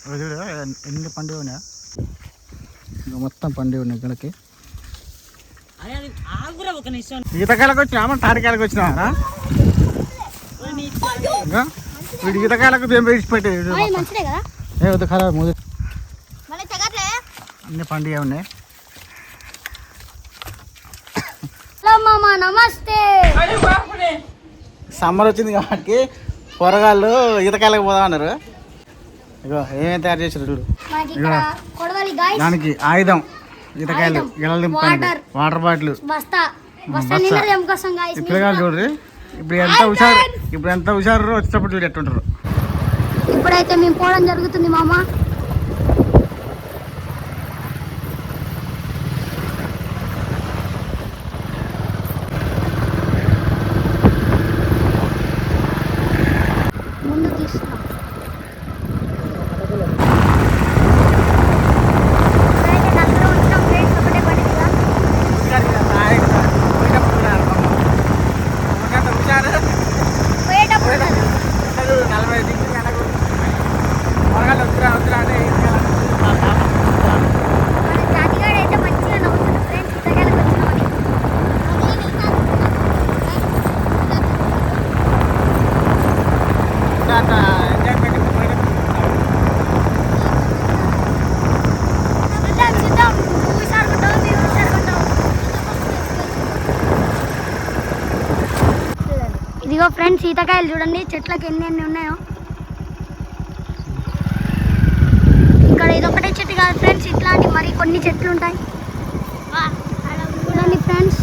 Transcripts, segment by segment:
చూడు ఎన్ని పండుగ ఉన్నాయా, మొత్తం పండుగ ఉన్నాయి ఇక్కడికి. ఈతకాయలకు వచ్చినా తాటికాయలకు వచ్చినా వీడు ఈతకాయలకు పెట్టే వద్దు ఖరాబ్ ముందు అన్ని పండుగ ఉన్నాయి. నమస్తే. సమ్మర్ వచ్చింది కాబట్టి కూరగాయలు ఈతకాయలకు పోదాం అన్నారు. ఇగో ఏమేమి తయారు చేసారు చూడు. ఇగో దానికి ఆయుధం ఈతకాయలు, గిన్నెలు దింపండి, వాటర్ బాటిల్, పిల్లగాలు చూడ్రి. ఇప్పుడు ఎంత హుషారు వచ్చేటప్పుడు చూడు ఎట్టుంటారు. ఇప్పుడైతే మేము పోవడం జరుగుతుంది మామ. ఇదిగో ఫ్రెండ్స్ ఈతకాయలు చూడండి, చెట్లకు ఎన్ని ఉన్నాయో. ఇక్కడ ఇదొకటే చెట్టు కాదు ఫ్రెండ్స్, ఇట్లాంటి మరి కొన్ని చెట్లు ఉంటాయి చూడండి ఫ్రెండ్స్.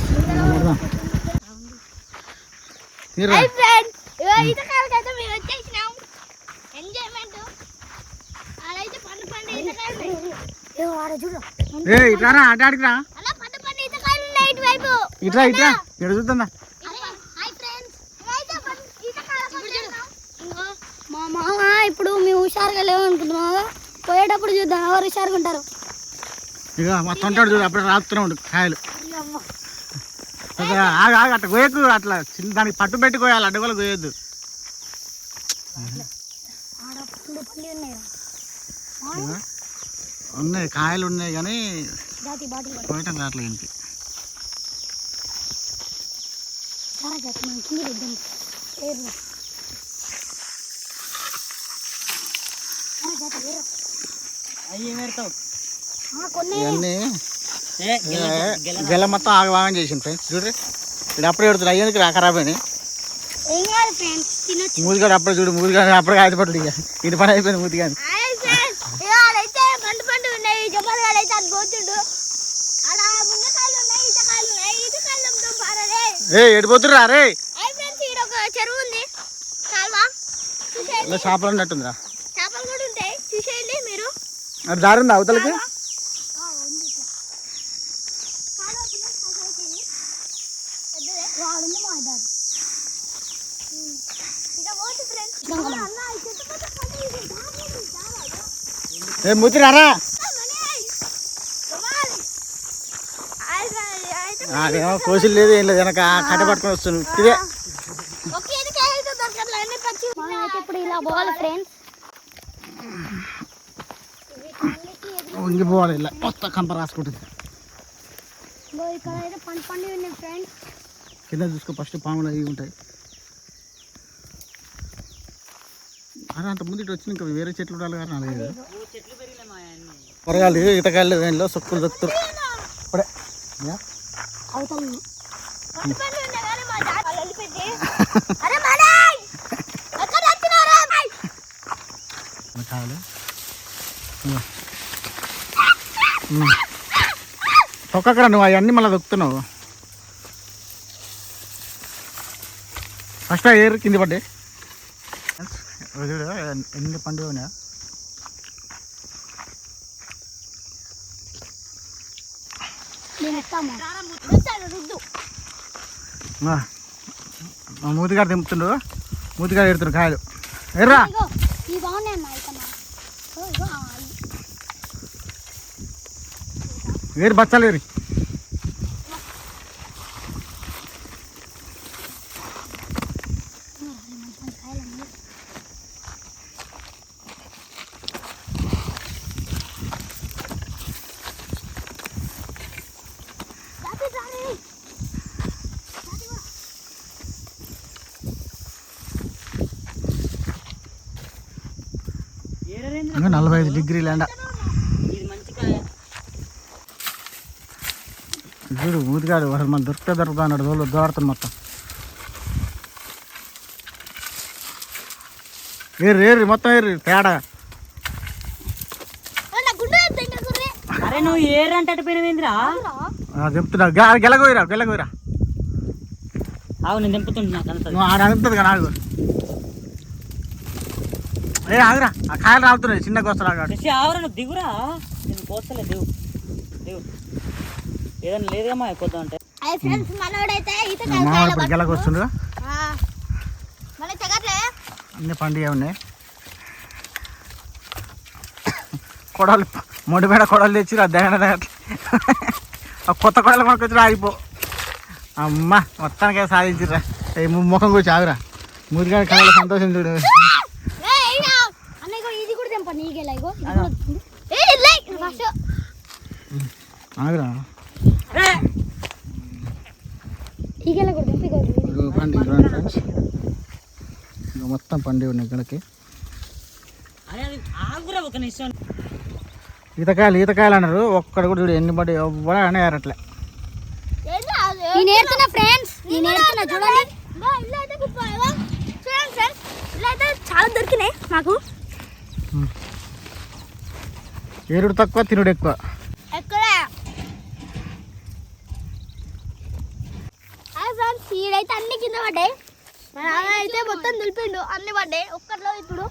ఇట్లా ఇట్లా ఇక్కడ చూద్దా ఇప్పుడు మేము హుషారుగా లేవనుకుంటున్నాము, పోయేటప్పుడు చూద్దాం ఎవరు హుషారుగా ఉంటారు. ఇక మొత్తం ఉంటాడు చూడు, అప్పుడు రాస్తూనే ఉండు కాయలు. అట్లా కోయకు, అట్లా చిన్న దానికి పట్టు పెట్టి కోయాలి, అడ్డగోలు కోయొద్దు. ఉన్నాయి కాయలు ఉన్నాయి కానీ కోయటం కావట్లేదు ఇంటికి. ఇవన్నీ గెల మొత్తం ఆగవాగం చేసింది ఫ్రెండ్స్ చూడ్రి. ఇప్పుడు అప్పుడే పెడుతుంది అయ్యేందుకు ఖరాబ్ అయినాయి. మూతిగాడు అప్పుడే చూడు, మూతిగాడు అప్పుడే ఆగిపడుతుంది. ఇక ఇంటి పని అయిపోయింది మూతిగాని. ఎడిపోతుర్రా రే, చెరువు ఉంది, చేపలు ఉన్నట్టుందిరా. చేపలు కూడా ఉంటాయి, చూసేయండి మీరు. అది దారి ఉందా అవతలకి? ముతిరారా అదేమో కోసిలు లేదు ఏం లేదు, వెనక కట్ట పట్టుకొని వస్తుంది. ఇదే ఇప్పుడు ఇలా పోవాలి ఫ్రెండ్స్, వంగిపోవాలి, ఇలా మొత్తం కంప రాసుకుంటుంది. ఇక్కడ అయితే పండు ఉన్నాయి ఫ్రెండ్స్. కింద చూసుకో, ఫస్ట్ పాములు అవి ఉంటాయి. అరే అంత ముందు ఇటు వచ్చి ఇంకా వేరే చెట్లు ఉండాలి కానీ అలాగే కూరగాయలు ఈతకాయలు దానిలో సొక్కులు దొక్కుతారు. ఇప్పుడే తొక్కక్కడ నువ్వు అవన్నీ మళ్ళీ దొక్కుతున్నావు. ఫస్ట్ ఏరు కింది పడ్డాయి. ఎన్ని పండుగ ఉన్నాయా, మూతిగాడు దింపుతుండు, మూతిగాడు ఎడుతుండు కాయలు. ఎర్రా ఏరి బచ్చాలు ఏరి. ఇంకా 45 డిగ్రీలు ఎండ. చూడు మూతిగాడు అసలు మనం దొరుకుతా అన్నాడు. దోడుతుంది మొత్తం. ఏరి మొత్తం ఏరి తేడా. అరే నువ్వు ఏరంటే పోయినవేంద్రా చెప్తున్నా గెలగోయిరా. ఆవు నేను దింపుతుంటున్నా. నువ్వు ఆడ అనుకుతుంది కదా నాకు. ఆగురా ఆ కాయలు రాలుతున్నాయి చిన్న కోస్తరా. ఆవురా నువ్వు దిగురా. నేను కోస్తలే దిగు ఏదైనా లేదమ్మా ఎక్కువ అంటే. ఇప్పుడు గెలకొస్తుండు. అన్ని పండుగ ఉన్నాయి. కొడలు మొడిపేడ కొడలు తెచ్చి దగ్గర ఆ కొత్త కొడలు కొనుక్కొచ్చి ఆగిపో. అమ్మ మొత్తానికే సాధించిరా. ముఖం కూర్చో ఆగురా. ముదిగా కళలో సంతోషం చూడు. ఆగురా పండి ఫ్రెండ్స్. మొత్తం పండి ఉన్నాయి ఇక్కడికి. ఈతకాయలు అన్నారు. ఒక్కడ కూడా చూడు ఎన్ని పడి ఎవ్వడా అని ఏరట్లే. మాకు ఏరుడు తక్కువ తినుడు ఎక్కువ. ఈడైతే అన్ని కింద పడ్డాయి. అయితే మొత్తం దులిపిండు. అన్ని పడ్డాయి ఒక్కట్లో. ఇప్పుడు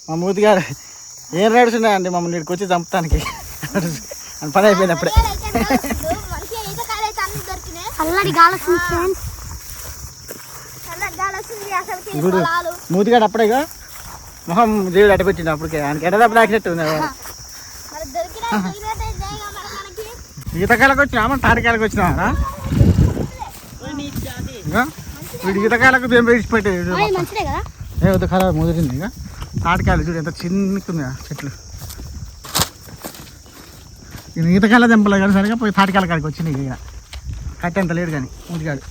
మా మూతిగాడు ఏం నడుచున్నాయండి మమ్మల్ని ఇక్కడికి వచ్చి చంపుతానికి. పని అయిపోయింది అప్పుడే. ఇప్పుడు మూతిగాడు అప్పుడేగా మొహం దేవుడు అడ్డపెట్టిండు. అప్పటికే ఆయనకి ఎడదప్పుడు ఆకినట్టు ఉంది. ఈతకాయలకు వచ్చినా తాటికాయలకు వచ్చినా వీడు ఈతకాయలకు ఏం వేసిపెట్టేది. ఏ వద్దు ఖరాబ్ ముదిరింది. ఇక తాటికాయలు చూడు ఎంత చిన్నకుంది చెట్లు. ఇది ఈతకాయల దెంపలే కానీ సరిగా పోయి తాటికాయల కాడికి వచ్చినాయి. ఇక కట్టేంత లేడు కానీ ముదిగాడు.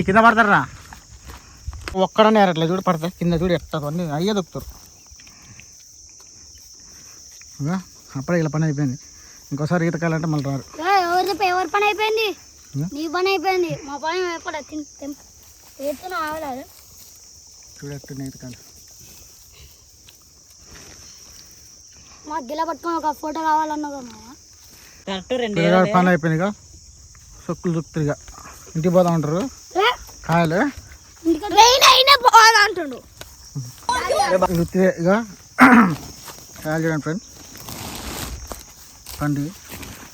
కింద పడతారా ఒక్కడనే ఏరట్లేదు. చూడు పడతాయి కింద. చూడు ఎట్లా అన్నీ అయ్యే దొక్కుతారు. అప్పుడే ఇలా పని అయిపోయింది. ఇంకోసారి ఈతకాలంటే మళ్ళీ రారు. ఎవరి పని అయిపోయింది? నీ పని అయిపోయింది. మా పని ఆగలేదు. చూడు ఎట్టు ఈతకాలు. మాకు గిల పట్టుకొని ఒక ఫోటో కావాలన్నావు పని అయిపోయింది. ఇక సొక్కులు చుక్కుతారు. ఇక ఇంటికి పోదా ఉంటారు. కాయలు అంటుండు. ఇక కాయలు చూడండి ఫ్రెండ్స్. పండి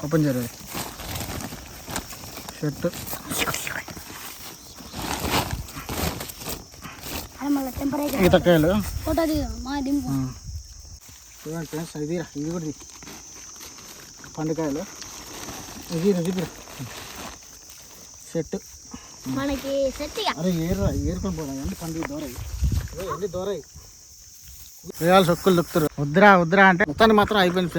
ఓపెన్ చేయలేదు. షర్ట్ ఈతకాయలు ఫోటో చూడండి ఫ్రెండ్స్. ఇది కూడా పండుకాయలు. ఇది షర్ట్ మనకి సెట్. అరే ఏరుకొని పోదా ఎన్ని పండుగ దూరాయి. ఎన్ని దూరాయి వేయాలి. సొక్కులు దొక్కుతారు. వద్దురా అంటే మొత్తాన్ని మాత్రం అయిపోయింది ఫ్రెండ్స్.